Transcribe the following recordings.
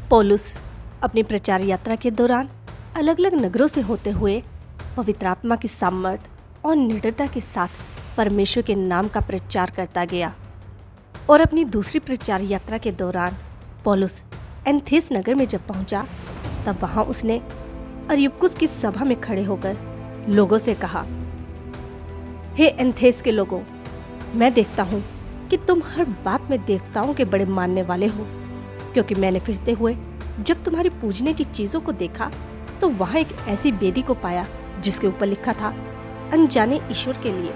पौलुस अपनी प्रचार यात्रा के दौरान अलग अलग नगरों से होते हुए पवित्र आत्मा की सामर्थ और निडरता के साथ परमेश्वर के नाम का प्रचार करता गया। और अपनी दूसरी प्रचार यात्रा के दौरान पौलुस एथेंस नगर में जब पहुंचा, तब वहां उसने अरियुपगुस की सभा में खड़े होकर लोगों से कहा, हे एथेंस के लोगों, मैं देखता हूं कि तुम हर बात में देवताओं के बड़े मानने वाले हो, क्योंकि मैंने फिरते हुए जब तुम्हारी पूजने की चीजों को देखा तो वहां एक ऐसी वेदी को पाया जिसके ऊपर लिखा था, अनजाने ईश्वर के लिए,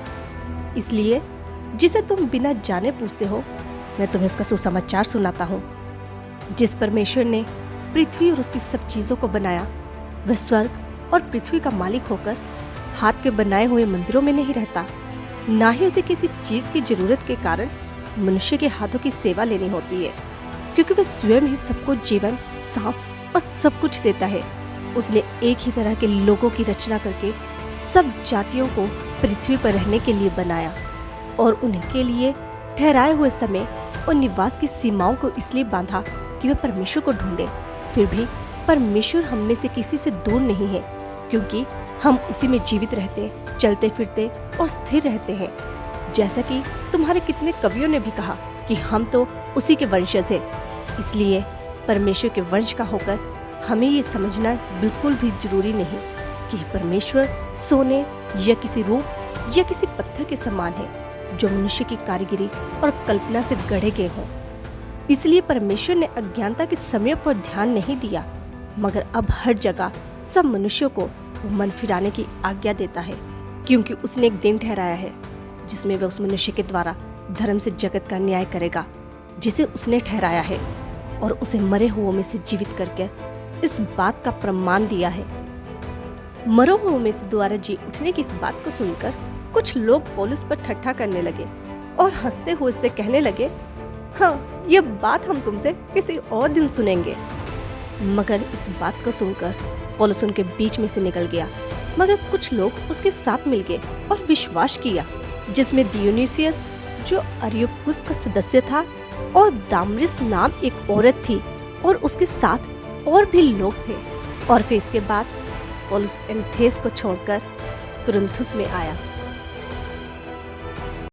इसलिए जिसे तुम बिना जाने पूजते हो। मैं तुम्हें इसका सुसमाचार सुनाता हूँ। जिस परमेश्वर ने पृथ्वी और उसकी सब चीजों को बनाया, वह स्वर्ग और पृथ्वी का मालिक होकर हाथ के बनाए हुए मंदिरों में नहीं रहता, ना ही उसे किसी चीज की जरूरत के कारण मनुष्य के हाथों की सेवा लेनी होती है, क्योंकि वह स्वयं ही सबको जीवन, सांस और सब कुछ देता है। उसने एक ही तरह के लोगों की रचना करके सब जातियों को पृथ्वी पर रहने के लिए बनाया और उनके लिए ठहराए हुए समय और निवास की सीमाओं को इसलिए बांधा कि वे परमेश्वर को ढूंढे। फिर भी परमेश्वर हम में से किसी से दूर नहीं है, क्योंकि हम उसी में जीवित रहते, चलते फिरते और स्थिर रहते हैं। जैसा कि तुम्हारे कितने कवियों ने भी कहा कि हम तो उसी के वंशज हैं। इसलिए परमेश्वर के वंश का होकर हमें ये समझना बिल्कुल भी जरूरी नहीं कि परमेश्वर सोने या किसी रूप या किसी पत्थर के समान है जो मनुष्य की कारीगरी और कल्पना से गढ़े गए हों। इसलिए परमेश्वर ने अज्ञानता के समय पर ध्यान नहीं दिया, मगर अब हर जगह सब मनुष्यों को मन फिराने की आज्ञा देता है, क्योंकि उसने एक दिन ठहराया है जिसमें वह उस मनुष्य के द्वारा धर्म से जगत का न्याय करेगा जिसे उसने ठहराया है, और उसे मरे हुओं में से जीवित करके इस बात का प्रमाण दिया है। मरे हुओं में से दोबारा जी उठने की इस बात को सुनकर कुछ लोग पौलुस पर ठट्ठा करने लगे और हंसते हुए उससे कहने लगे, हाँ, यह बात हम तुमसे किसी और दिन सुनेंगे। मगर इस बात को सुनकर पौलुस उनके बीच में से निकल गया। मगर कुछ लोग उसके साथ मिल गए और विश्वास किया, जिसमें दियोनीसियस जो अरियुपगुस का सदस्य था और दामरिस नाम एक औरत थी, और उसके साथ और भी लोग थे। और फिर इसके बाद पौलुस एथेंस को छोड़कर कुरिन्थुस में आया।